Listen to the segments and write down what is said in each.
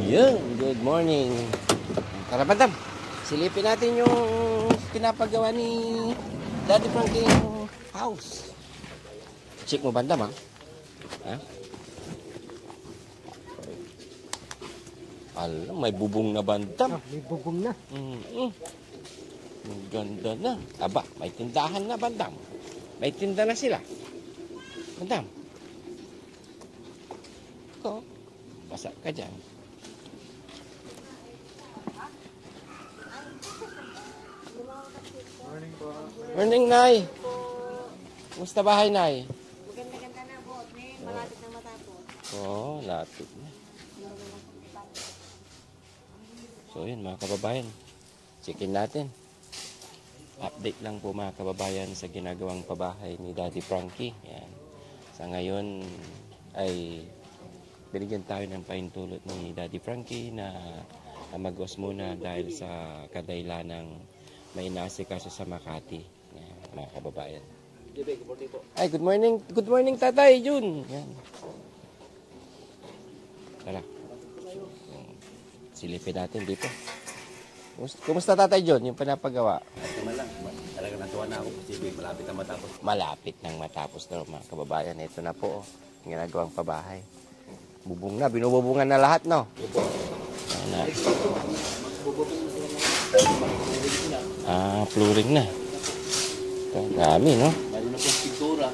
Yun, good morning. Tara, Bandam. Silipin natin yung pinapagawa ni Daddy Frankie house. Check mo, Bandam, ha? Ha? Alam, may bubong na, Bandam. May bubong na. Ang ganda na. Aba, may tindahan na, Bandam. May tinda na sila. Bandam. Ikaw, basa ka dyan. Morning po. Morning, Nay. Kumusta bahay, Nay? Maganda-ganda na po. May malapit na matapos. Oo, lapit na. So yun mga kababayan, checkin natin. Update lang po mga kababayan sa ginagawang pabahay ni Daddy Frankie. Yan. Sa ngayon ay binigyan tayo ng pahintulot ni Daddy Frankie na magwas muna dahil sa kadailanang may inaasikaso sa Makati. Yan, mga kababayan. Ay, good morning. Good morning, Tatay Jun. Yan. Tara. Silipin natin dito. Kumusta, Tatay John, yung pinapagawa? Naman lang, talaga natuwa na ako kasi malapit na matapos. Malapit nang matapos na mga kababayan. Ito na po, yung ginagawang pabahay. Bubong na, binububungan na lahat, no? Flooring na. Ito, dami, no? Lalo na po ang pintura.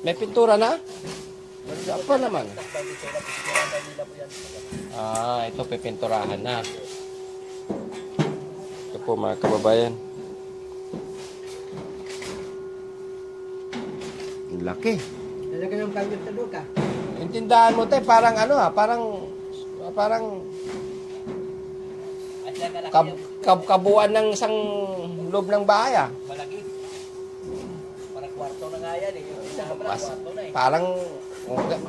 May pintura na? Apa naman? Ito pipinturahan na. Ito po mga kababayan. Ang laki. Talaga ng kanyang talog ka. Yung tindahan mo tayo, parang ano parang kabuuan ng isang loob ng bahay Malaki. Parang kwarto na nga yan eh. Kwarto na eh. Parang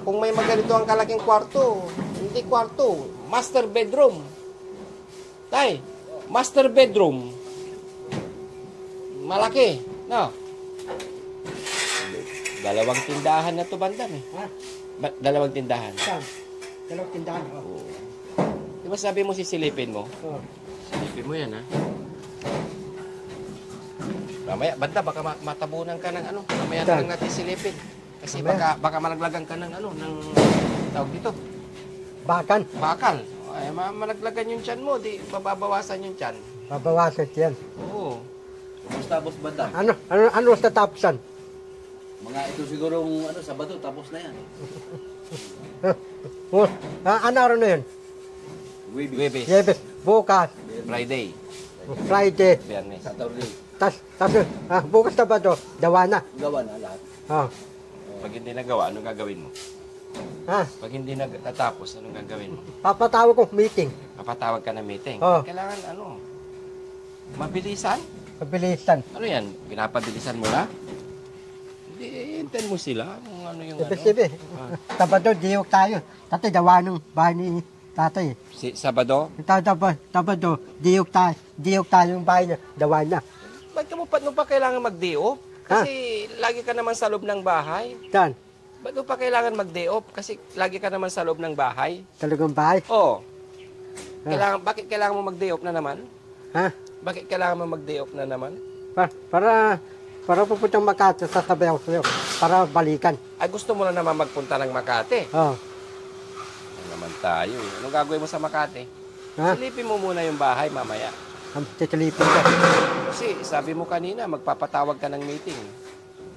kung may maganito ang kalaking kwarto, hindi kwarto, master bedroom. Tay, master bedroom. Malaki, no? Dalawang tindahan na to, Bandam eh. Ha? Dalawang tindahan. Saan? Dalawang tindahan. Oo. Di ba sabi mo sisilipin mo? Oh. Silipin mo yan, ha? Mamaya, Banda, baka matabunan ka ng ano. Mamaya na lang natin silipin. Kasi baka malaglagan ka ng ano, ng tawag dito. Bakan. Bakal. Ay, malaglagan yung tiyan mo, di mababawasan yung tiyan. Babawasan yan. Oo. Kumusta boss Bandam? Ano sa tapusan? Mga ito sigurong Sabado tapos na yan. Ano araw na yun? Webes. Yebes. Bukas. Friday. Friday. Biyernes. Saturday. Tas, bukas na ba ito? Dawa na. Gawa na lahat. Oh. Pag hindi nagawa, anong gagawin mo? Ha? Pag hindi natatapos, anong gagawin mo? Papatawag ko meeting. Papatawag ka ng meeting. Oo. Kailangan mabilisan? Pabilisan. Ano yan? Pinapabilisan mo na? Hindi, hintayin mo sila. Kung ano yung Sebe. Sabado, diyok tayo. Tatay, dawa ng bahay ni tatay. Sabado? Sabado, diyok tayo. Diyok tayo yung bahay niya. Dawa na. Ba't ka mo pa kailangan mag-day off? Kasi lagi ka naman sa loob ng bahay. Saan? Ba't mo pa kailangan mag-day off? Kasi lagi ka naman sa loob ng bahay. Talagang bahay? Oo. Bakit kailangan mo mag-day off na naman? Ha? Bakit kailangan mo mag-day off na naman? Para pupuntang Makati, sasabihan ko sa'yo. Para balikan. Ay, gusto mo na naman magpunta ng Makati. Oo. Ano naman tayo eh. Anong gagawin mo sa Makati? Ha? Silipin mo muna yung bahay mamaya. Titilipin ka. Kasi sabi mo kanina, magpapatawag ka ng meeting.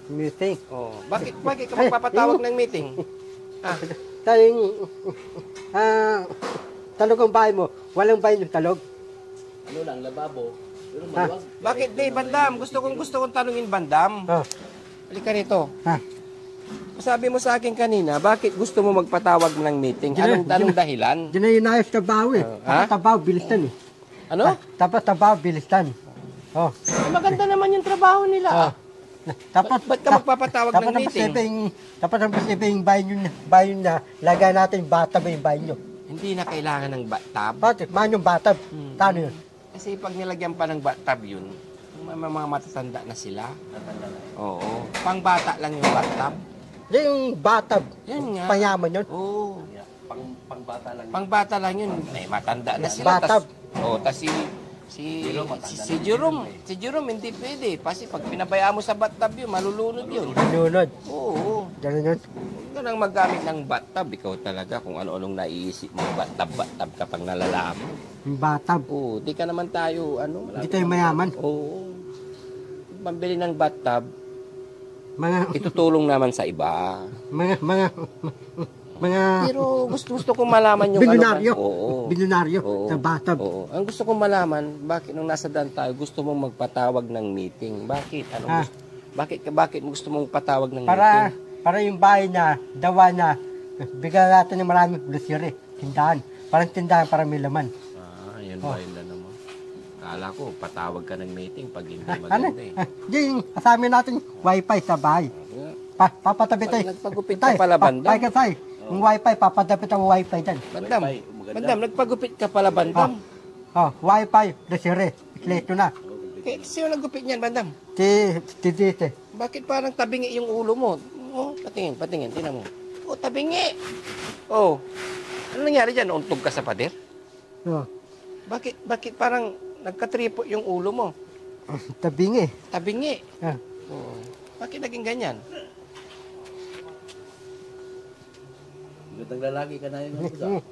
Meeting. Oh, bakit ka magpapatawag ng meeting? Tayong, talog ang bahay mo. Walang bahay yung talog. Ano lang, lababo. Pero maluwag. Bakit di, Bandam? Gusto kong tanungin, Bandam. Halika rito. Ha? Sabi mo sa akin kanina, bakit gusto mo magpatawag ng meeting? Anong dahilan? Diyan na yun ayos tabaw eh. Ha? Tabaw, bilisan eh. Ano? Tabaw, bilisan. Oh. Maganda naman yung trabaho nila. Ba't ka magpapatawag ng meeting? Dapat ang pasibay yung bahay nyo na, lagay natin batab yung bahay nyo. Hindi na kailangan ng bathtub. Bakit? Man yung batab. Tano yun? Kasi pag nilagyan pa ng bathtub yun, may mga matatanda na sila. Oo. Pang bata lang yung bathtub. Yung batab. Yan nga. Panyaman yun. Oo. Pangbata lang. Pangbata lang yun. May matanda na sila. Batab. Tas si Jerome hindi pwede. Kasi pag pinabayaan mo sa bathtub yun, malulunod yun. Nunod. Oo. Ganun yun. Huwag ka nang maggamit ng bathtub. Ikaw talaga kung ano-anong naiisip mo. Bathtub kapag nalalaman. Yung batab. Oo. Di ka naman tayo, Hindi tayo mayaman. Oo. Pambili ng bathtub, Mga, itutulong naman sa iba. mga, Pero gusto kong malaman yung bilyonaryo. ano. Oo. Bilyonaryo Oo. sa batab. Oo. Ang gusto kong malaman, bakit nung nasa daan tayo, gusto mong magpatawag ng meeting? Bakit? Ah. Bakit mo gusto mong patawag ng meeting? Para yung bahay na, dawa na, bigyan natin ng maraming grocery, tindahan. Parang tindahan para may laman. Yun ba yun na naman? Kala ko, patawag ka ng meeting pag hindi Ano? maganda eh. Yung kasama natin wifi sa bahay. Papatabi tayo. Nagpagupit ka pala, Bandam. Tay. Yung wifi, papatabi ang wifi dyan. Bandam, nagpagupit ka pala, Bandam. Wifi, grocery. Ito na. Sino nagupit niyan, Bandam? Dite. Bakit parang tabingi yung ulo mo? Oh, patingin, tingnan mo. Oh, tabingi. Oh. Ano nangyari dyan? Nauntog ka sa pader? Oh. Bakit parang nagkatripo yung ulo mo? Tabingi. Tabingi. Ah. Oh. Bakit naging ganyan? Magandang lalaki ka na yun.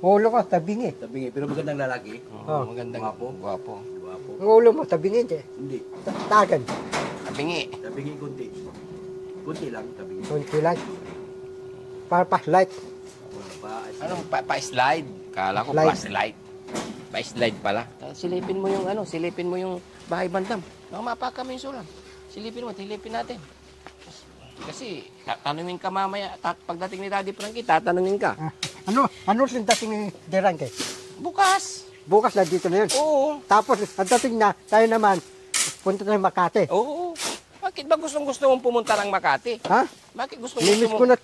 Ulo ko, tabingi. Tabingi, pero magandang lalaki. Magandang Gwapo. Gwapo. Guwapo. Ang ulo mo, tabingi. Hindi. Tagan. Tabingi. Tabingi kunti. Kunti lang, tabingi. Kunti lang. Para pa-light. Anong pa-slide? Kala ko Slide. pa-slide. Pa-slide pala. Silipin mo yung bahay, Bandam. Baka mapaka mo yung sulam. Silipin natin. Kasi tatanungin ka mamaya, pagdating ni Daddy Frankie, tatanungin ka. Ano yung dating ni Derangke? Bukas. Bukas na dito na yun. Oo. Tapos, ang dating na, tayo naman, punta tayo Makati. Oo. Bakit ba gusto mong pumunta ng Makati? Ha? Bakit gusto Nimiss mo? ko na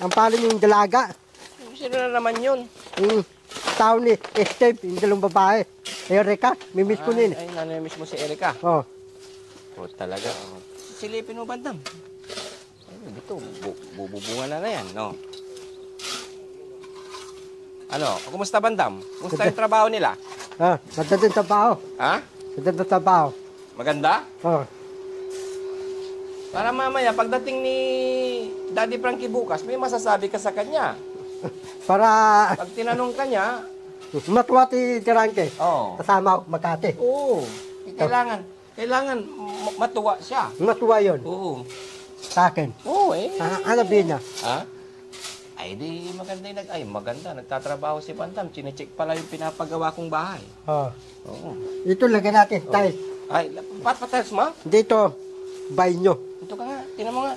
ang pala yung dalaga. Sino na naman yun? Yung tao ni Steve, yung dalawang babae. Erika, mimiss ko din. Ay, nanimiss mo si Erika. Oh. Oo, talaga. Silipin mo, Bandam. Ay, dito, bububungan na yan, no? Ano, kumusta, Bandam? Kumusta yung trabaho nila? Magandang trabaho. Ha? Magandang trabaho. Maganda? Oh. Para mamaya, pagdating ni Daddy Frankie bukas, may masasabi ka sa kanya. Para Pag tinanong ka niya, matuwa si Derangke. oo. Kasama ako Makati. Oo. Kailangan matuwa siya. Matuwa yun Oo. sa akin. Oo, eh. Hanapin niya. Ha? Ay, di maganda yung maganda. Nagtatrabaho si Bandam. Chinecheck pala yung pinapagawa kong bahay. Oh. Oo. Ito lagyan natin, tiles. Ay, patatiles mo? Dito, banyo. Ito ka nga. Tingnan mo nga.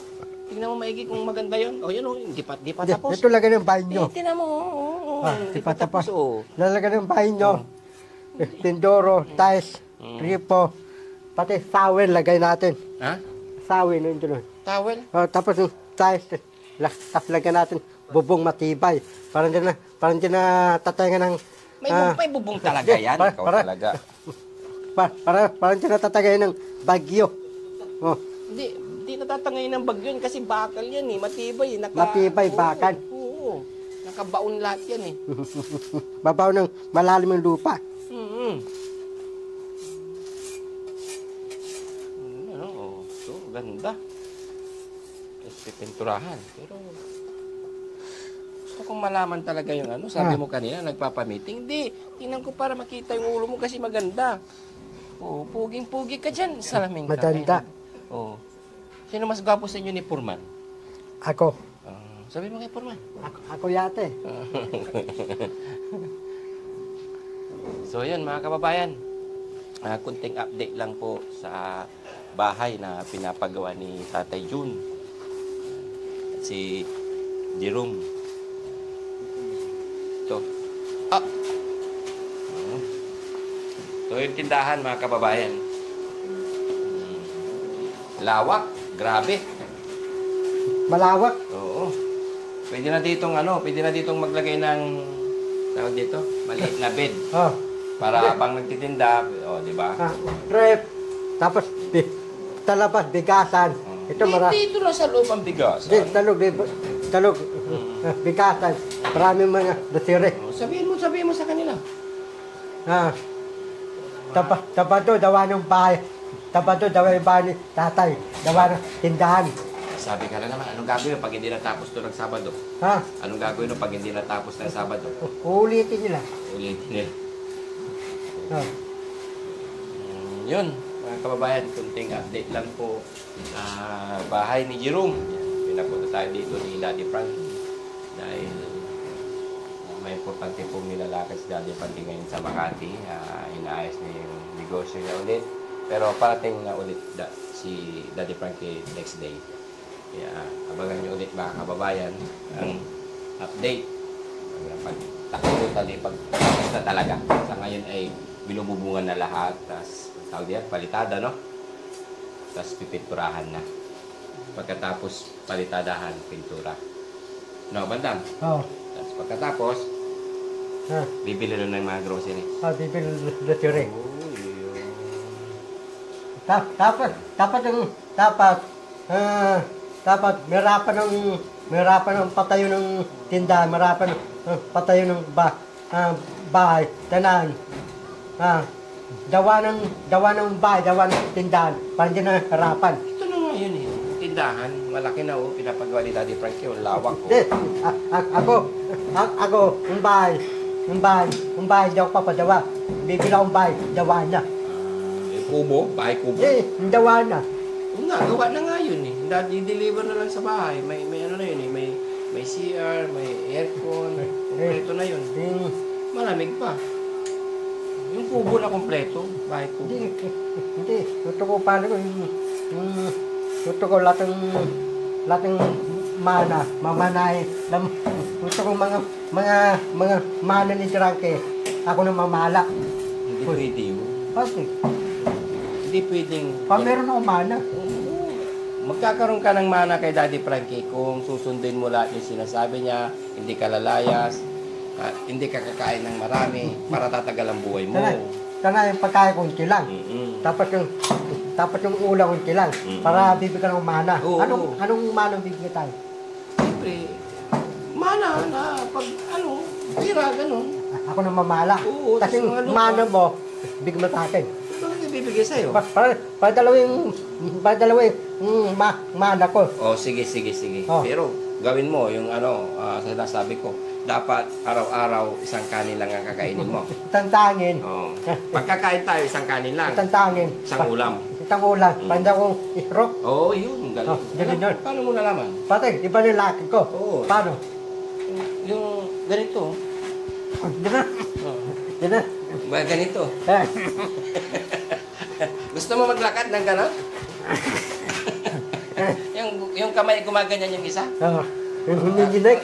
Tingnan mo maigi kung maganda yun. O, yun o. Di pa tapos. Dito lagyan ng banyo. Tingnan mo. Oo. Di pa tapos. Oo. Lalagyan ng banyo. Tindoro, tiles, gripo. Pati sawin lagay natin. Ha? Sawin, yun doon. Towel? Tapos yung tiles, tapos lagyan natin bubong matibay. Parang di na tatayan ng... May bubong talaga yan. Ikaw talaga. Parang di na tatayan ng bagyo. Oh. Hindi natatangay ng bagyo yun kasi bakal yan eh. Matibay. Matibay, bakal. Oo. Nakabaon lahat yan eh. Babaw ng malalim ng lupa. Ano, so ganda. Kasi pinturahan. Pero gusto kong malaman talaga yung ano. Sabi mo kanina, nagpapamiting. Hindi, tingnan ko para makita yung ulo mo kasi maganda. Oo, puging-pugi ka dyan. Salamin ka. Maganda. Oo. Sino mas gwapo sa inyo ni Purman? Ako. Sabi mo kay Purman. Ako yate. So yun mga kababayan, kunting update lang po sa bahay na pinapagawa ni Tatay Jun at si Jerome. Ito. Ito yung tindahan mga kababayan. Lawak, grabe. Malawak. Oo. Pwede na ditong maglagay ng tawag dito, maliit na bed. Oh. Para habang nagtitinda, di ba? Rep. Tapos, talabas, bigasan. Ito Dito lang sa loob ang bigas. Dito, talog, talog, bigatan, maraming mga dutire. Oh, sabihin mo sa kanila. Tabado, dawa ng bahay. Tabado, dawa ng bahay ni tatay. Dawa ng tindahan. Sabi ka na naman, anong gagawin pag hindi natapos to ng Sabado? Ha? Anong gagawin pag hindi natapos ng Sabado? Uulitin nila. Ulitin nila. Ah. Yun, mga kababayan, kunting update lang po sa bahay ni Jerome. Yan, pinapunta tayo dito ni Daddy Frankie dahil may importante pong nilalakad si Daddy Frankie ngayon sa Makati. Inaayos niya yung negosyo niya ulit. Pero parating na ulit si Daddy Frankie next day. Kaya abangan niyo ulit mga kababayan ang update. Pagtapos na talaga. Sa ngayon ay binububungan na lahat. Tapos tawag diyan, palitada, no? Tapos pipinturahan na. Pagkatapos palitadahan, pintura. No, bandam? Oo. Tapos pagkatapos, bibili rin ng mga grocery. Bibili dutire. Oh, yun. Dapat merapan ng patayo ng tindahan, merapan ng patayo ng bahay, tanan. Dawa ng bahay, dawa ng tindahan, parang din ang harapan. Ito na nga yun eh. Tindahan, malaki na pinapagawa ni Daddy Frankie, lawak ko. Ako, yung bahay daw papadawa. Bibili akong bahay, dawa na. Kubo, bahay kubo. Yung dawa na. Oo nga, gawa na nga yun eh. I-deliver na lang sa bahay. May ano na yun eh. May CR, may aircon. Kompleto na yun. Malamig pa. Yung kubo na kompleto. Bahay kubo. Hindi. Gusto ko paano ko gusto ko lahat ng mamanay. Gusto ko mga mana ni Drake. Ako na mamala. Hindi pwede yun. Bakit? Hindi pwedeng... Meron akong mana. Magkakaroon ka ng mana kay Daddy Frankie kung susundin mo lahat yung sinasabi niya, hindi ka lalayas, hindi ka kakain ng marami para tatagal ang buhay mo. Sana yung pagkain kunti lang. Tapos yung ulam kunti lang. Para bibigyan ng mana. Anong mana bibigyan tayo? Siyempre, mana na pag pira, gano'n. Ako na mamala. Oo, kasi yung mana mo, bigyan mo sa akin. Ito lang ibibigay sa'yo. Para dalawin mana ko. Sige. Oh. Pero gawin mo yung sinasabi ko. Dapat araw-araw isang kanin lang ang kakainin mo. Tantangin. Pagkakain tayo, isang kanin lang. Tantangin. Isang ulam. Isang ulam. Panda kong isrok. Yun. Galing. Ganun yun. Paano mo nalaman? Pati, iba yung laki ko. Oo. Paano? Yung ganito. Diba? Ganito. Gusto mo maglakad ng gano'n? yung kamay gumaganyan yung isa? Yung hiniginig.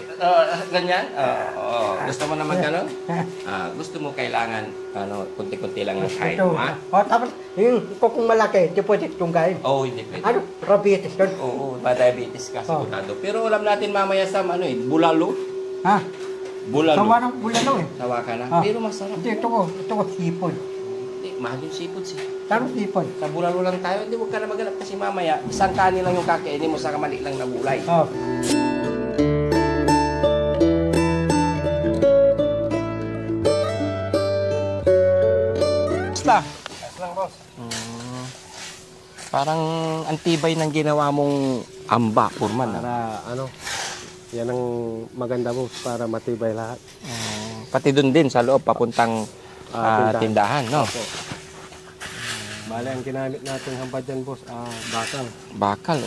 Ganyan? Gusto mo naman gano'n? Gusto mo kailangan, kunti-kunti lang ang kain mo, ha? Tapos, yung kung malaki, hindi pwede tunggain. Hindi pwede. Diabetes yun. Oo, diabetes ka, sigurado. Pero alam natin mamaya sa, bulalo. Ha? Bulalo. Sawa ng bulalo eh. Sawa ka na. Pero masarap. Hindi, ito ko sipon. Mahal yung seafood siya. Tarong sipon. Sa bulalo lang tayo, hindi mo ka na maghanap kasi mamaya, isang kanin lang yung kakainin mo sa kamali lang na bulay. Basta. Lang, boss. Parang antibay ng ginawa mong amba, Purman. Para yan ang maganda, boss, para matibay lahat. Pati doon din sa loob, papuntang tindahan, no? Bale, ang ginamit natin hamba dyan, boss, bakal. Bakal.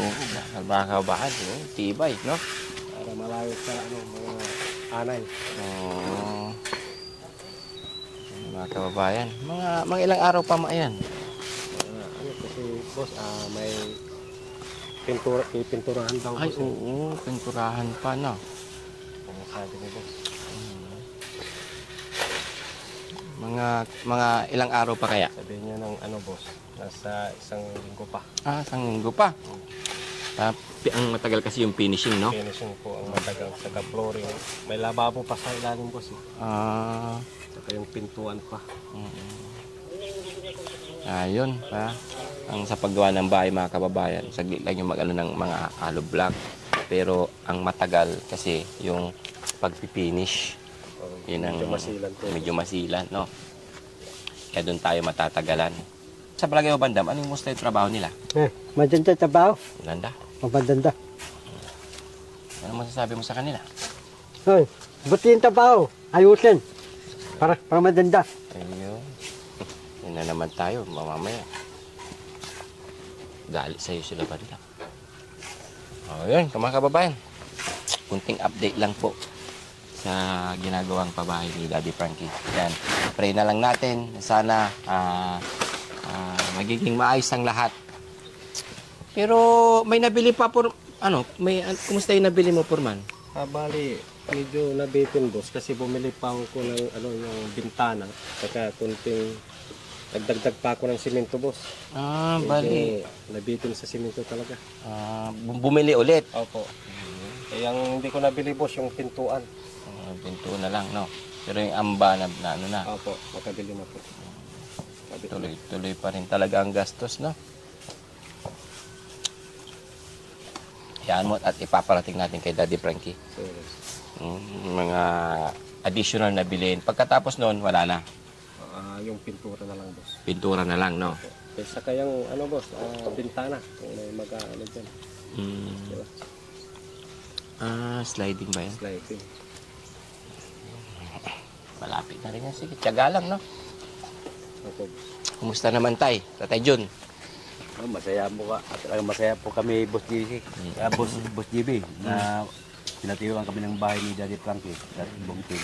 Tibay, no? Para malayo sa mga anay. Mga kababayan, mga ilang araw pa yan? Kasi, boss, may pinturahan daw. Ay, oo, pinturahan pa, no? Sabi ni boss. Mga ilang araw pa kaya? Sabihin niya ng boss, nasa isang linggo pa. Isang linggo pa. Ang matagal kasi yung finishing, no? Finishing po ang matagal. Saka flooring. May lababo pa sa ilalim, boss. Saka yung pintuan pa. Ayun, ang sa paggawa ng bahay, mga kababayan, saglit lang yung ng mga hollow block. Pero ang matagal kasi yung pagpipinish. Yun ang medyo masilan, no? Kaya doon tayo matatagalan. Sa palagay mo, Bandam, ano yung musta yung trabaho nila? Maganda trabaho. Ganda. Maganda. Ano masasabi mo sa kanila? Hoy, buti yung trabaho. Ayusin. Para maganda. Ayun. Yun na naman tayo, mamamaya. Galit sa'yo sila, Bandam. O yun, mga kababayan. Kunting update lang po sa ginagawang pabahay ni Daddy Frankie. Yan. Pray na lang natin. Sana magiging maayos ang lahat. Pero may nabili pa por kumusta yung nabili mo, Purman? Bali, medyo nabitin, boss, kasi bumili pa ako ng yung bintana. Saka kunting nagdagdag pa ako ng simento, boss. Bali. Nabitin sa simento talaga. Bumili ulit. Opo. Yung hindi ko nabili, boss, yung pintuan. Pintuan na lang, no? Pero yung amba na ano na. Opo, makabili na po. Tuloy pa rin talaga ang gastos, no? Yan mo at ipaparating natin kay Daddy Frankie. Mga additional na bilhin. Pagkatapos noon, wala na. Yung pintura na lang, boss. Pintura na lang, no? Saka yung, boss, bintana. Kung may mag-ano dyan. Diba? Sliding ba yan? Sliding. Malapit na rin yan. Sige, tiyaga lang, no? Opo. Kumusta naman, Tay? Tatay Jun? Masaya po ka. At talagang masaya po kami, Boss JB. Boss JB, na pinatiyuan kami ng bahay ni Daddy Frankie at buong team.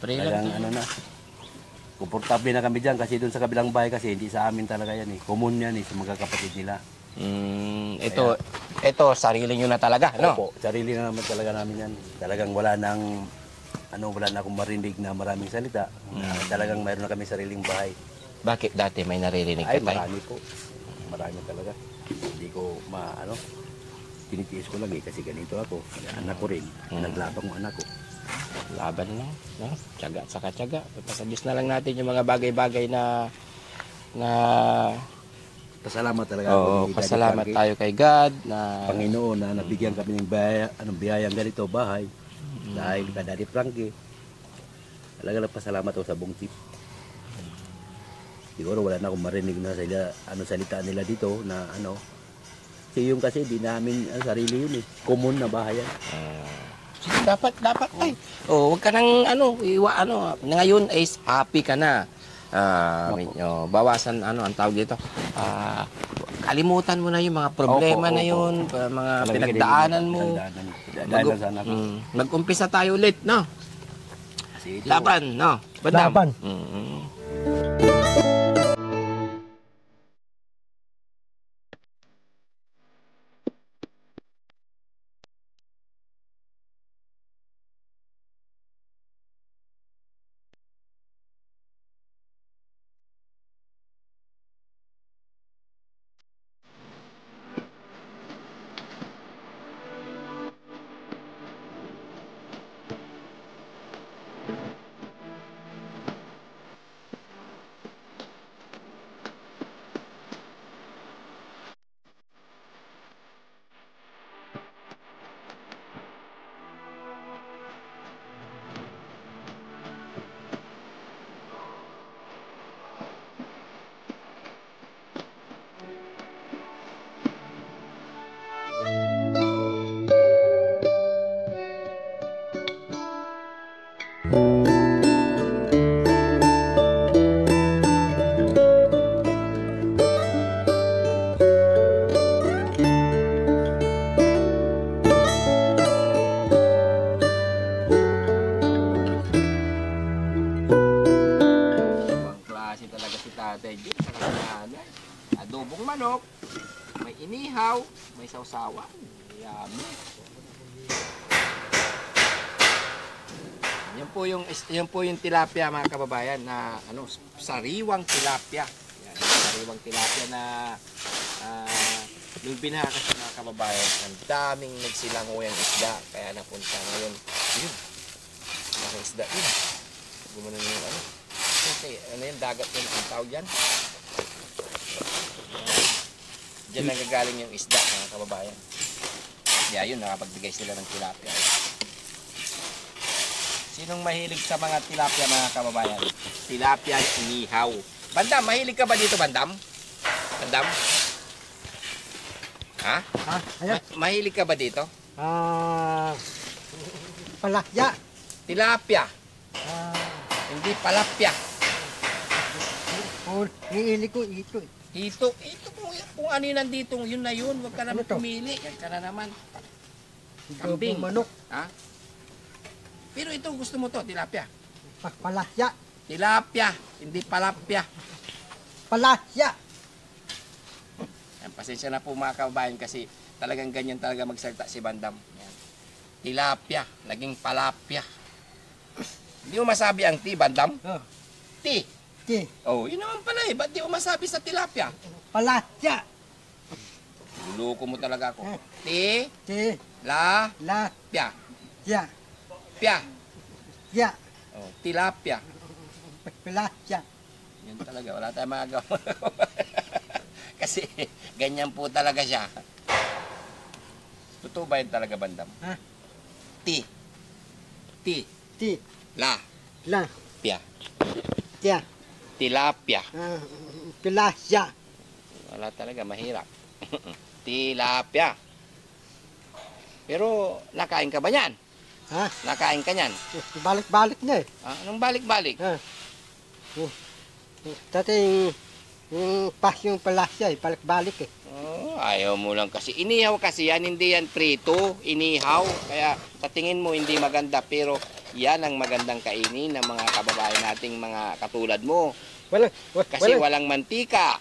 Pray lang. Talagang komportable na kami dyan kasi doon sa kabilang bahay kasi hindi sa amin talaga yan eh. Common yan eh sa mga kapatid nila. Ito, sarili nyo na talaga, no? Opo, sarili na naman talaga namin yan. Talagang wala na akong marinig na maraming salita. Talagang mayroon na kami sariling bahay. Bakit dati may naririnig ka, Ay, Tay? marami po. Marami talaga. Hindi ko tinitiis ko lang eh kasi ganito ako. Anak ko rin. Naglabang mo anak ko. Laban lang, no? Tiyaga at saka tiyaga. Pasabis na lang natin yung mga bagay-bagay na Pasalamat talaga Oo, ako ni Daddy pasalamat Frankie. tayo kay God na Panginoon na nabigyan kami ng biyayang ganito bahay. Dahil kay Daddy Frankie. Talaga nagpasalamat ako sa buong team. Siguro wala na akong marinig na sila, salita nila dito na Kasi yung kasi di namin sarili yun eh. Common na bahay yan. dapat ay. Oh, wag ka nang ngayon ay happy ka na. Bawasan ang tawag dito. Kalimutan mo na yung mga problema Opo. na yun, mga pinagdaanan mo. Dahil sa anak ko. Mag-umpisa tayo ulit, no? Kasi ito, Laban, no? Bandam. Laban. Adobong manok, may inihaw, may sausawan. Yummy. Yan po yung tilapia, mga kababayan, na sariwang tilapia. Yan, sariwang tilapia na nung binaha kasi, mga kababayan, ang daming nagsilanguyang isda, kaya napunta ngayon. Yun, mga isda yun. Gumana yung kasi yung dagat yun ang tawag yan. Diyan nagagaling yung isda, mga kababayan. tilapia. Yun, nakapagbigay sila ng tilapia. Sinong mahilig sa mga tilapia, mga kababayan? Tilapia inihaw. Bandam, mahilig ka ba dito, Bandam? Bandam? Ha? Ha? Ayan. Mahilig ka ba dito? Palakya. Tilapia. Ah, Hindi palapya. oh, niili ko ito. Ito kung ano yun nandito, yun na yun. Huwag ka naman Ano to? pumili. Yan ka na naman. Kambing. Manok. Ha? Pero ito gusto mo to, tilapia. Palakya. Tilapia, hindi palapya. Palakya. Yan, pasensya na po mga kababayan kasi talagang ganyan talaga magsalita si Bandam. Yan. Tilapia, naging palapya. Hindi mo masabi ang ti, Bandam? Oh, Ti. ti. Oh, yun naman pala eh. Ba't di mo masabi sa tilapia? Palakya. Luluko mo talaga ako. Ti, Ti. la, La. pya. Ya. Pya. Ya. Oh, tilapia. Palakya. Yan talaga, wala tayong magagawa. Kasi ganyan po talaga siya. Totoo ba yun talaga, Bandam? Ha? Ti. Ti. Ti. La. La. Pya. Ya. Tilapia. Palakya. Wala talaga, mahirap. Tilapia. Pero, nakain ka ba yan? Ha? Nakain ka yan? Balik-balik na eh. Ah, anong balik-balik? Ha? Dati yung pas yung palakya eh. Balik-balik eh. Oh, ayaw mo lang kasi. Inihaw kasi yan, hindi yan prito. Inihaw. Kaya sa tingin mo hindi maganda. Pero yan ang magandang kainin ng mga kababayan nating mga katulad mo. Kasi walang mantika.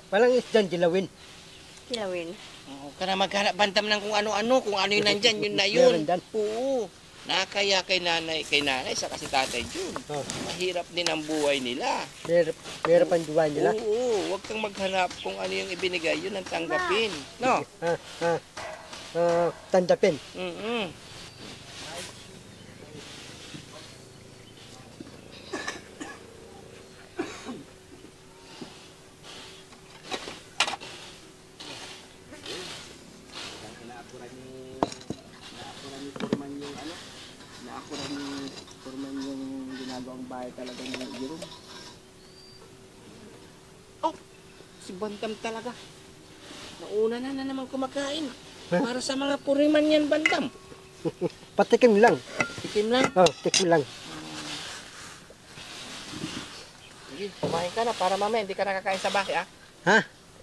Walang isdan dilawin. Kilawin. Oh, ka na maghanap Bandam ng kung ano-ano. Kung ano yun nandyan, yun na yun. Meron dyan. Oo. Nakaya kay nanay, sa kasi tatay Jun. Oh. Mahirap din ang buhay nila. Meron pang duwan nila. Oo, huwag kang maghanap kung ano yung ibinigay, yun ang tanggapin. No? Tandapin. Mm-mm. Forman yung ginagawang bahay talaga ni Jerome. Oh, si Bandam talaga. Nauna na naman kumakain. Para sa mga puriman yan, Bandam. Patikim lang. Tikim lang. Oh, tikim lang. Sige, kumain ka na para mamaya hindi ka nakakain sa bahay, ah. Ha?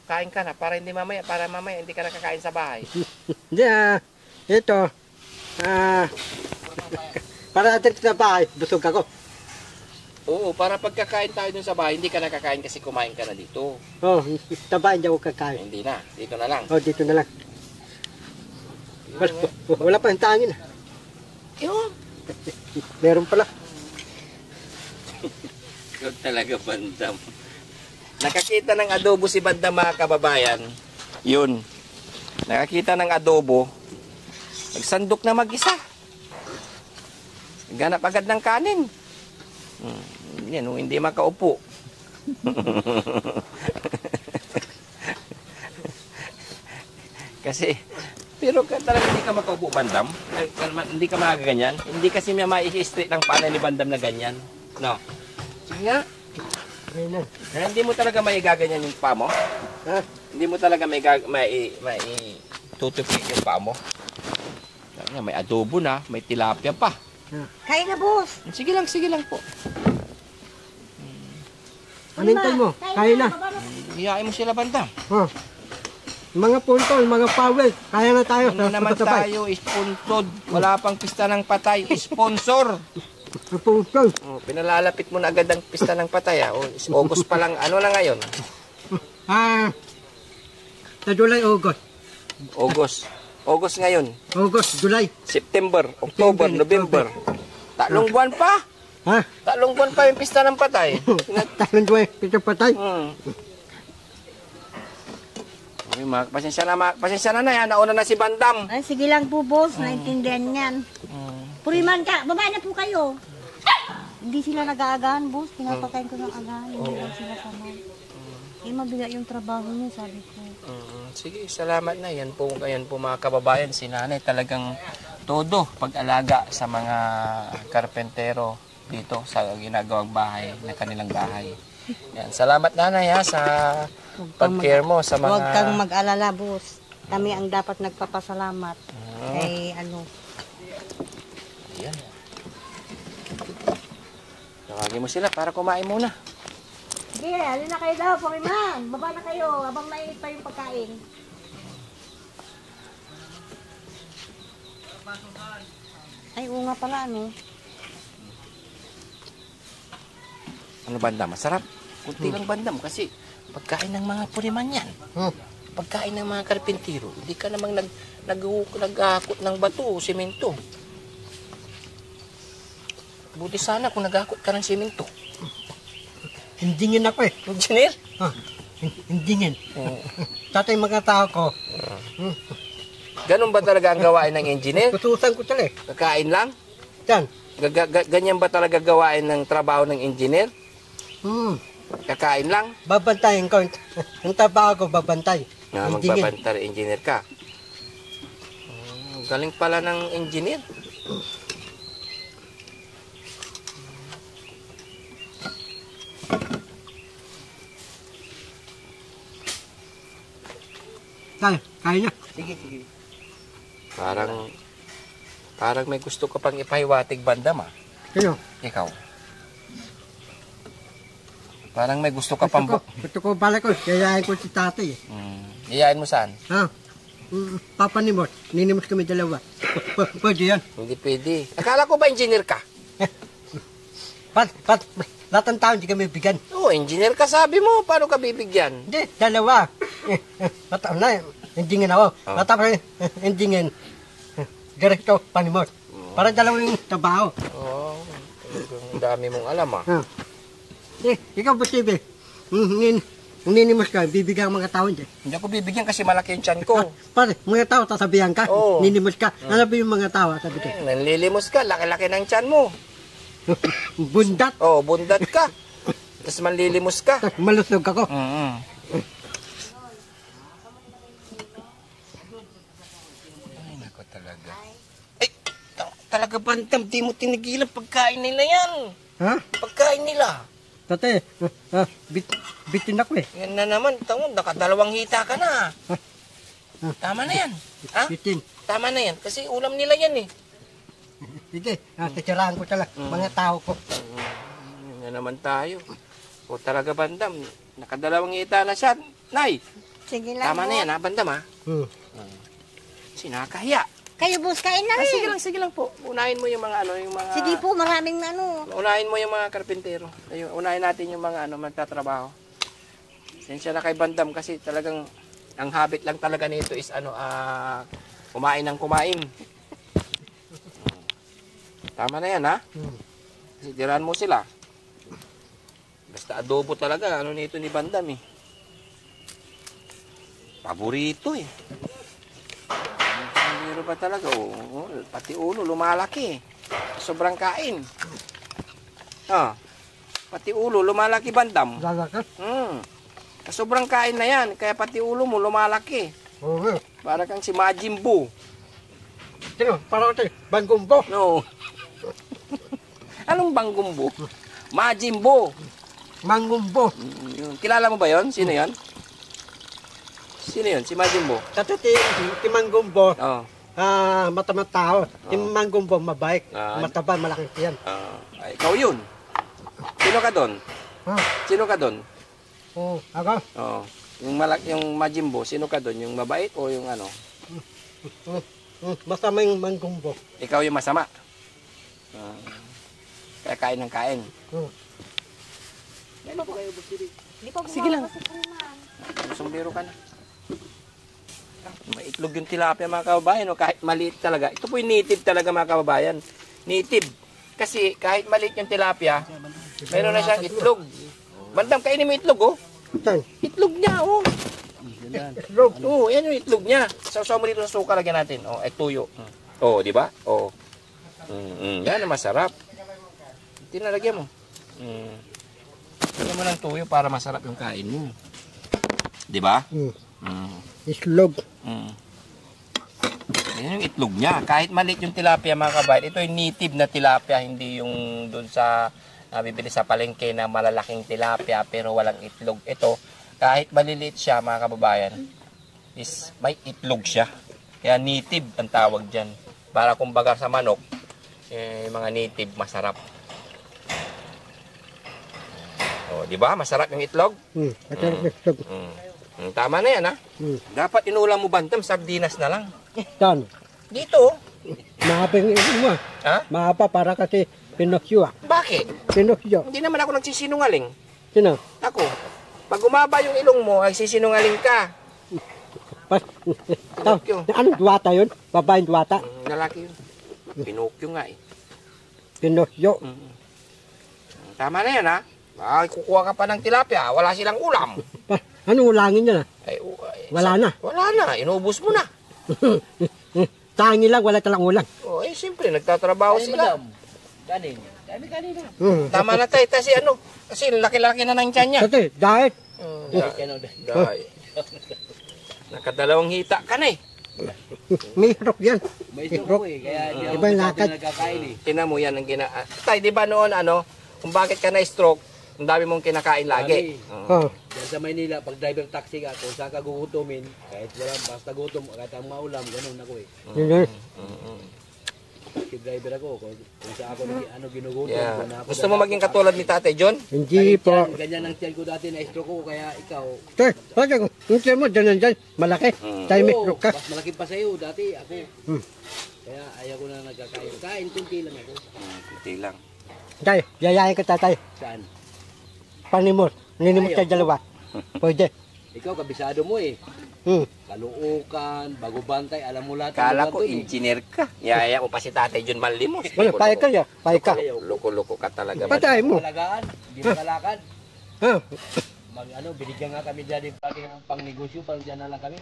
Kain ka na para mamaya hindi ka nakakain sa bahay. Hindi ito. Para natin sa bahay, busog ako. Oo, para pagkakain tayo dun sa bahay, hindi ka nakakain kasi kumain ka na dito. Oh, sa bahay hindi ako kakain. Hindi na, dito na lang. Oh, dito na lang. Wala pa yung tangin. Yun. Meron pala. Ikaw talaga, Bandam. Nakakita ng adobo si Bandam, mga kababayan. Yun. Nakakita ng adobo. Nagsandok na mag-isa. Ganap agad ng kanin. Yan, hindi makaupo. Kasi, pero talaga hindi ka makaupo, Bandam. Hindi ka magaganyan. Hindi kasi may ma-i-straight ng panay ni Bandam na ganyan. No? Sige nga. Ayun. Hindi mo talaga maigaganyan yung paa mo? Ha? Hindi mo talaga tutupik yung paa mo? May adobo na, may tilapia pa. Kain na, boss. Sige lang po. Anintay mo? Kaya na. Iyain mo sila, Bandam. Oh. Mga puntol, mga power. Kaya na tayo. Ano naman tayo, sponsored. Wala pang pista ng patay, sponsor. Puntol. Oh, pinalalapit mo na agad ang pista ng patay. August pa lang, ano na ngayon? Sa July, August. August ngayon. August, July. September, October, November. Tatlong buwan pa. Ha? Tatlong buwan pa yung pista ng patay. Tatlong buwan, pito patay. Ay, pasensya na yan. Nauna na si Bandam. Ay, sige lang po, boss. Naintindihan yan. Puriman ka. Babae na po kayo. Hindi sila nag-aagahan, boss. Pinapakain ko ng agahan. Hindi lang sila sanay. Eh, mabigat yung trabaho niyo, sabi ko. Sige, salamat na. Yan po mga kababayan. Si nanay talagang todo pag-alaga sa mga karpentero dito sa ginagawang bahay, na kanilang bahay. Yan. Salamat nanay ha, sa pag-care mo sa mga... Huwag kang mag-alala, boss. Kami ang dapat nagpapasalamat. Kay ano. Ayan. Tawagin mo sila para kumain muna. Sige, alin na kayo daw, Puriman. Baba na kayo, habang mainit pa yung pagkain. Ay, oo nga pala, ano? Ano bandam? Masarap. Kunti lang bandam kasi pagkain ng mga Puriman yan. Pagkain ng mga karpintero, hindi ka namang naghahakot ng bato o semento. Buti sana kung naghahakot ka ng semento. Hindingin ako eh. Engineer? Hindingin. Tatay mga tao ko. Ganun ba talaga ang gawain ng engineer? Tutusan ko talaga eh. Kakain lang? Yan. Ganyan ba talaga gawain ng trabaho ng engineer? Kakain lang? Babantayin ko. Ang trabaho ko, babantay. Na magbabantar, engineer ka. Galing pala ng engineer. Tayo, kaya na. Sige. Parang may gusto ka pang ipahiwatig bandam ah. Sino? Ikaw. Parang may gusto ka pang... Gusto ko bala ko. Yayain ko si tatay eh. Iyain mo saan? Ha? Papa ni Mort. Ninimos kami dalawa. Pwede yan. Hindi pwede. Akala ko ba engineer ka? Lahat ng tao hindi kami bigyan. Oo, engineer ka sabi mo. Paano ka bibigyan? Hindi, dalawa. Matapos na, endingin ako. Matapos na, endingin. Direkto, panimot. Para dalawang trabaho. Oo, ang dami mong alam ah. Ikaw ba, Steve? Ninimos ka, bibigyan ang mga tao dyan. Hindi ako bibigyan kasi malaki yung tiyan ko. Pare, mga tao, sasabihan ka. Oo. Ninimos ka. Ano ba yung mga tao, sabi ko? Nanlilimos ka, laki-laki ng tiyan mo. Bundat. Oo, bundat ka. Tapos manlilimos ka. Malusog ako. Ay, nako talaga. Ay, talaga bantam, di mo tinigilan pagkain nila yan. Ha? Pagkain nila. Tate, bitin ako eh. Yan na naman, tangon, nakadalawang hita ka na. Tama na yan. Ha? Bitin. Tama na yan, kasi ulam nila yan eh. Sige, sasiraan ko talaga mga tao ko. Yan na naman tayo. O talaga bandam, nakadalawang hita na siya. Nay, Sige lang, tama na yan ha, bandam ha. Sinakahiya. Kayo, boss, kain na rin. Sige lang po. Unahin mo yung mga ano, yung mga... Sige po, maraming ano. Unahin mo yung mga karpintero. Ayun, unahin natin yung mga ano, magtatrabaho. Sensya na kay bandam kasi talagang ang habit lang talaga nito is ano, kumain ng kumain. Tama na yan ha. Kasi tirahan mo sila. Basta adobo talaga, ano nito ni bandam eh. Paborito eh. Pero ba talaga, pati ulo lumalaki. Sobrang kain. Pati ulo lumalaki bandam. Lalaki? Sobrang kain na yan, kaya pati ulo mo lumalaki. Oo. Para kang si Majin Buu. Sino? Parang ito, Banggumbo. No. Anong Banggumbo? Majin Buu. Manggumbo. Kilala mo ba yon? Sino yon? Sino yon? Si Majin Buu. Tatati, si Manggumbo, Oh. matamang tao. Si Manggumbo, mabait. Ah. Mataba, malaking tiyan. Ikaw yun. Sino ka doon? Sino ka doon? Ako? Oh. Yung Majin Buu, sino ka doon? Yung mabait o yung ano? Masama yung Manggumbo. Ikaw yung masama. Kaya kain ng kain. Ano po kayo, Busiri? Sige lang. Sumbiro ka na. May itlog yung tilapia mga kababayan. Kahit maliit talaga. Ito po yung native talaga mga kababayan. Native. Kasi kahit maliit yung tilapia, mayroon na siyang itlog. Bandam, kainin mo itlog oh. Saan? Itlog niya oh. Itlog. Oo, yan yung itlog niya. Sausaw mo dito sa suka, lagyan natin. Oh, tuyo. Oh, di ba? Oh. Yan ang masarap. Tinalagyan mo. Lagyan mo ng tuyo para masarap yung kain mo. Di ba? Islog. Yan yung itlog niya. Kahit maliit yung tilapia mga kabayan, ito yung native na tilapia, hindi yung dun sa bibili sa palengke na malalaking tilapia pero walang itlog. Ito, kahit maliliit siya mga kababayan, is may itlog siya. Kaya native ang tawag dyan. Para kumbaga sa manok, mga native masarap. O, di ba? Masarap yung itlog? Masarap yung islog. Tama na yan, ha? Dapat inulam mo bantam, sardinas na lang. Saan? Dito. Mahaba yung ilo mo. Ha? Mahaba para kasi Pinocchio ah. Bakit? Pinocchio. Hindi naman ako nagsisinungaling. Sino? Ako. Pag umaba yung ilong mo, ay sisinungaling ka. Pinocchio. Anong duwata yun? Babaeng duwata? Lalaki yun. Pinocchio nga eh. Pinocchio. Tama na yan, ha? Ay, kukuha ka pa ng tilapia. Wala silang ulam. Anong ulangin niya na? Ay, Wala na. Wala na. Inubos mo na. Tangi lang, wala talang ulang. O, siyempre, nagtatrabaho sila. Kanin. Kanin na. Tama na tayo. Kasi kasi laki-laki na ng tiyan niya. Kasi dahil, Dahil. Nakadalawang hita ka na eh. may hirok yan. May stroke eh. Kaya di Iba yung lakad. nagkakain eh. Tinan mo yan ang Tay, di ba noon kung bakit ka na-stroke, ang dami mong kinakain lagi. Oh. Diyan sa Maynila, pag driver taxi ka, kung saan ka gugutumin, kahit wala, basta gutom, kahit ang maulam, ganun ako eh. Yun. Taxi driver ako, kung saan ako ginugutom. Yeah. kung ako Gusto mo maging katulad ni Tatay John? Hindi po. Ganyan ang tiyan ko dati na stroke ko, kaya ikaw, Tay, bakit yung tiyan mo dyan dyan, malaki. Tayo may hirok ka. mas malaki pa sa'yo, dati ako. Kaya ayaw ko na nagkakain. Kain, kunti lang ako. Kunti lang. Tay, yayain ka tatay. Saan? Panimot. Ninimot tayo dalawa. Pwede. Ikaw, kabisado mo eh. Kaluukan, bago bantay, alam mo lahat. Kala ko engineer ka. Yaya mo pa si Tatay John Malimos. Wala, payag ka ya. Payag ka. Loko-loko ka talaga. Patay mo. Talagaan, di makalakad. Ha? Binigyan nga kami dyan ng pang negosyo, parang dyan na lang kami.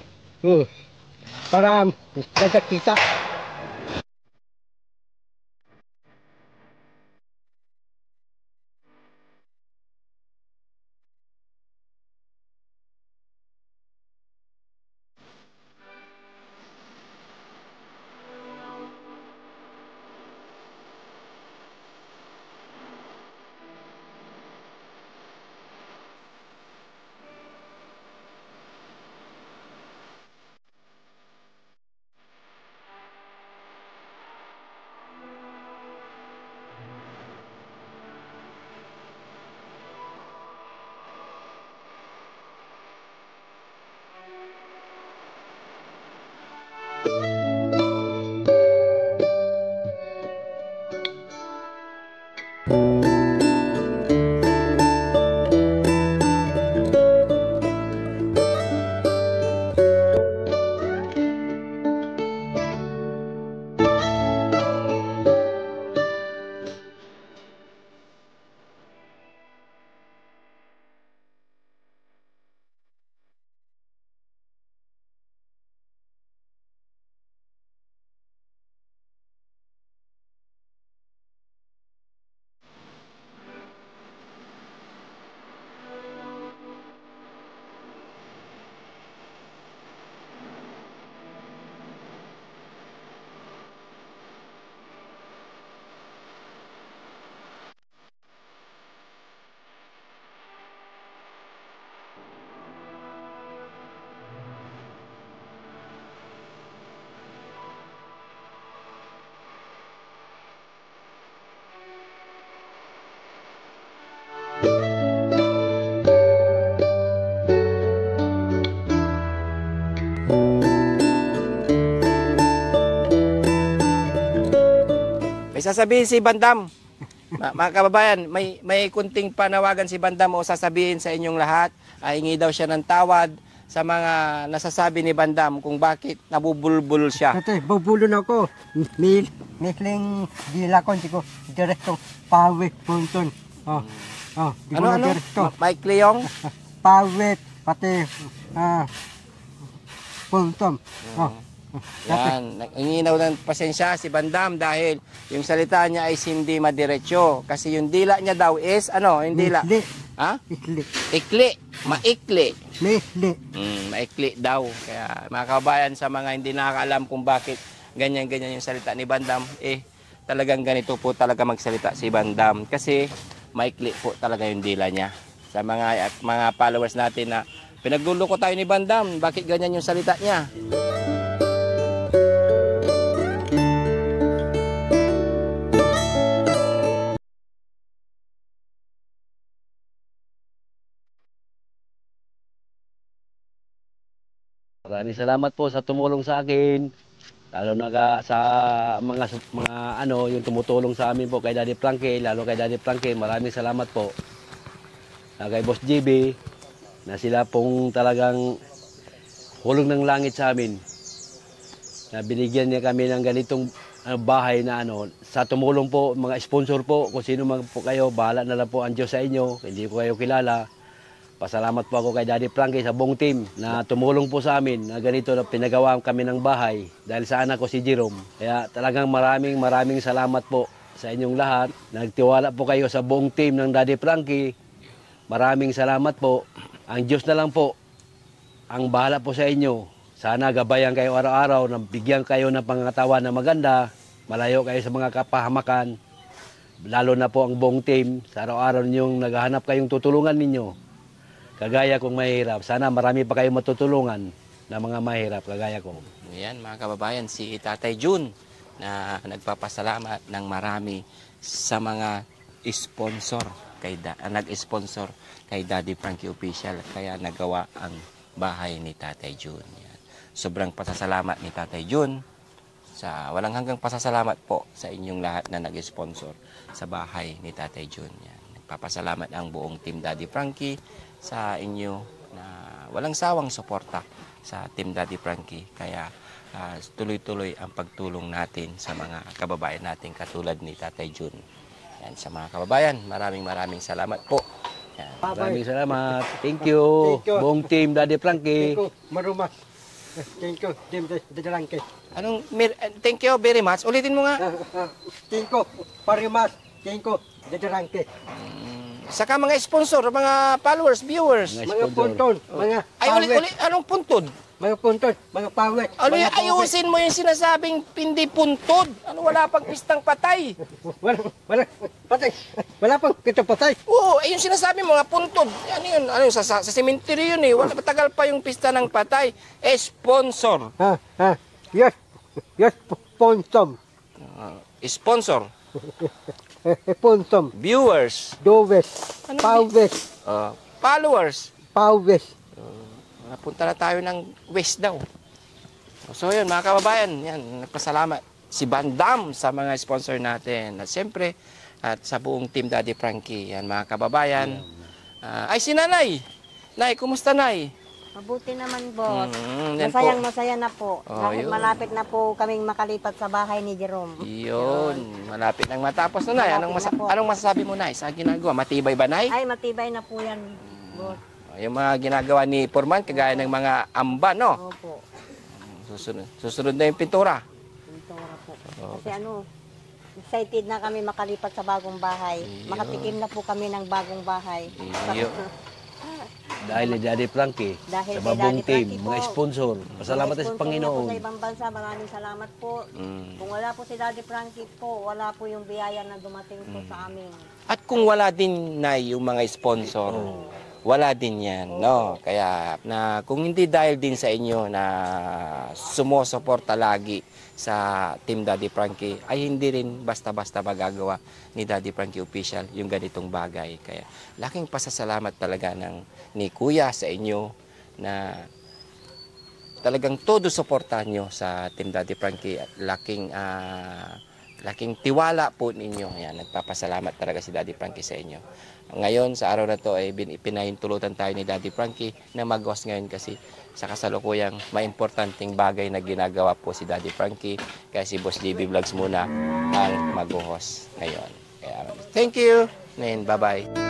Para dagat kita. May sasabihin si Bandam. Mga kababayan, may kunting panawagan si Bandam o sasabihin sa inyong lahat. Hingi daw siya ng tawad sa mga nasasabi ni Bandam kung bakit nabubulbul siya. Kasi bubulo na ako. Misling dila ko, hindi ko direkto pawit punton. Di ko na direkto. Mike Leong? Pawit, pati punton. Yan, nanginaw ng pasensya si Bandam dahil yung salita niya ay hindi madiretso. Kasi yung dila niya daw is, ano, yung dila? Ikli. Ha? Ikli. Ikli, maikli. Ikli. Maikli daw. Kaya mga kabayan, sa mga hindi nakakaalam kung bakit ganyan-ganyan yung salita ni Bandam, talagang ganito po talaga magsalita si Bandam. Kasi maikli po talaga yung dila niya. Sa mga followers natin na pinagluloko tayo ni Bandam, bakit ganyan yung salita niya? Maraming salamat po sa tumulong sa akin. Lalo na sa mga ano, yung tumutulong sa amin po kay Daddy Frankie, lalo kay Daddy Frankie, maraming salamat po. Kay Boss JB, na sila pong talagang hulog ng langit sa amin. Na binigyan niya kami ng ganitong bahay na ano, sa tumulong po, mga sponsor po, kung sino man po kayo, bahala na lang po ang Diyos sa inyo, hindi ko kayo kilala. Pasalamat po ako kay Daddy Frankie sa buong team na tumulong po sa amin na ganito na pinagawa kami ng bahay dahil sa anak ko si Jerome. Kaya talagang maraming salamat po sa inyong lahat. Nagtiwala po kayo sa buong team ng Daddy Frankie. Maraming salamat po. Ang Diyos na lang po ang bahala po sa inyo. Sana gabayan kayo araw-araw, na bigyan kayo ng pangangatawan na maganda, malayo kayo sa mga kapahamakan. Lalo na po ang buong team, sa araw-araw ninyong naghahanap kayong tutulungan ninyo. Kagaya kong mahirap. Sana marami pa kayong matutulungan na mga mahirap kagaya ko. Yan mga kababayan, si Tatay Jun na nagpapasalamat ng marami sa mga sponsor nag-sponsor kay Daddy Frankie Official kaya nagawa ang bahay ni Tatay Jun. Yan. Sobrang pasasalamat ni Tatay Jun. Walang hanggang pasasalamat po sa inyong lahat na nag-sponsor sa bahay ni Tatay Jun. Yan. Nagpapasalamat ang buong team Daddy Frankie sa inyo na walang sawang suporta sa Team Daddy Frankie. Kaya tuloy-tuloy ang pagtulong natin sa mga kababayan natin katulad ni Tatay Jun. Yan, sa mga kababayan, maraming salamat po. Yan. Maraming salamat. Thank you. Buong team Daddy Frankie. Thank you, Marumas. Thank you, Team Daddy Frankie. Thank you very much. Ulitin mo nga. Thank you, Parimas. Thank you, Daddy Frankie. Saka mga sponsor, mga followers, viewers. Mga punton, mga Ay, ulit, anong puntod? Mga punton, mga pawet. Ano yung ayusin mo yung sinasabing pindi puntod? Ano, wala pang pistang patay? Wala, patay. Wala pang kita patay. Oo, yung sinasabi mo, mga puntod. Ano yun? Sa cemetery yun eh. Wala, matagal pa yung pista ng patay. Sponsor. Yes, sponsor. Sponsor. Sponsor. Viewers. Dowes. Ano Pawet. Followers. Pawet. Punta na tayo ng west daw. So yun mga kababayan, yan, nagpasalamat si Bandam sa mga sponsor natin. At siyempre, at sa buong team Daddy Frankie, yan mga kababayan. Ay si Nanay. Nay, kumusta Nay? Mabuti naman, boss. Yan Masaya na po. Dahil yun. malapit na po kaming makalipat sa bahay ni Jerome. Yun, malapit nang matapos na Nay. Malapit na po. Anong masasabi mo Nay sa ginagawa? Matibay ba Nay? Ay, matibay na po yan, boss. Yung mga ginagawa ni Foreman, kagaya ng mga amba, no? Opo. Susunod na yung pintura. Pintura po. Kasi excited na kami makalipat sa bagong bahay. Makatikim na po kami ng bagong bahay. Iyo. Dahil ni Daddy Frankie, Dahil sa kay buong Daddy team, Frankie mga po. sponsor. Pasalamat sa Panginoon. Sa ibang bansa, maraming salamat po. Kung wala po si Daddy Frankie po, wala po yung biyaya na dumating po sa amin. At kung wala din na yung mga sponsor, wala din yan, no? Kaya kung hindi dahil din sa inyo na sumusuporta lagi sa Team Daddy Frankie, ay hindi rin basta-basta magagawa ni Daddy Frankie Official yung ganitong bagay. Kaya laking pasasalamat talaga ni Kuya sa inyo na talagang todo suportahan nyo sa Team Daddy Frankie at laking tiwala po ninyo. Yan, nagpapasalamat talaga si Daddy Frankie sa inyo. Ngayon, sa araw na to ay pinahintulutan tayo ni Daddy Frankie na mag-host ngayon kasi sa kasalukuyang maimportanteng bagay na ginagawa po si Daddy Frankie. Kaya si Boss JB Vlogs muna ang mag-host ngayon. Kaya, thank you and bye-bye.